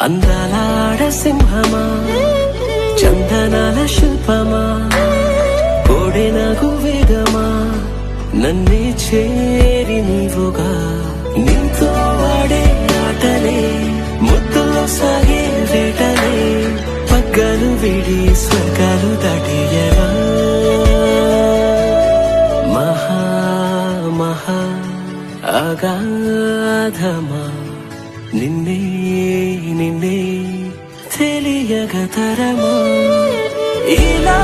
అందాలాడ సింహమా చందనాల శిల్పమా కోడెనగు వేగమా నన్నే చేరి నీవుగా నీతో ఆడే ఆటలే ముద్దులో సాగే వేటలే పగ్గలు విడి స్వర్గాలు దాటియరా మహా మహా అగాధమా నిన్నే నిన్నే తెలియగతరమా ఇలా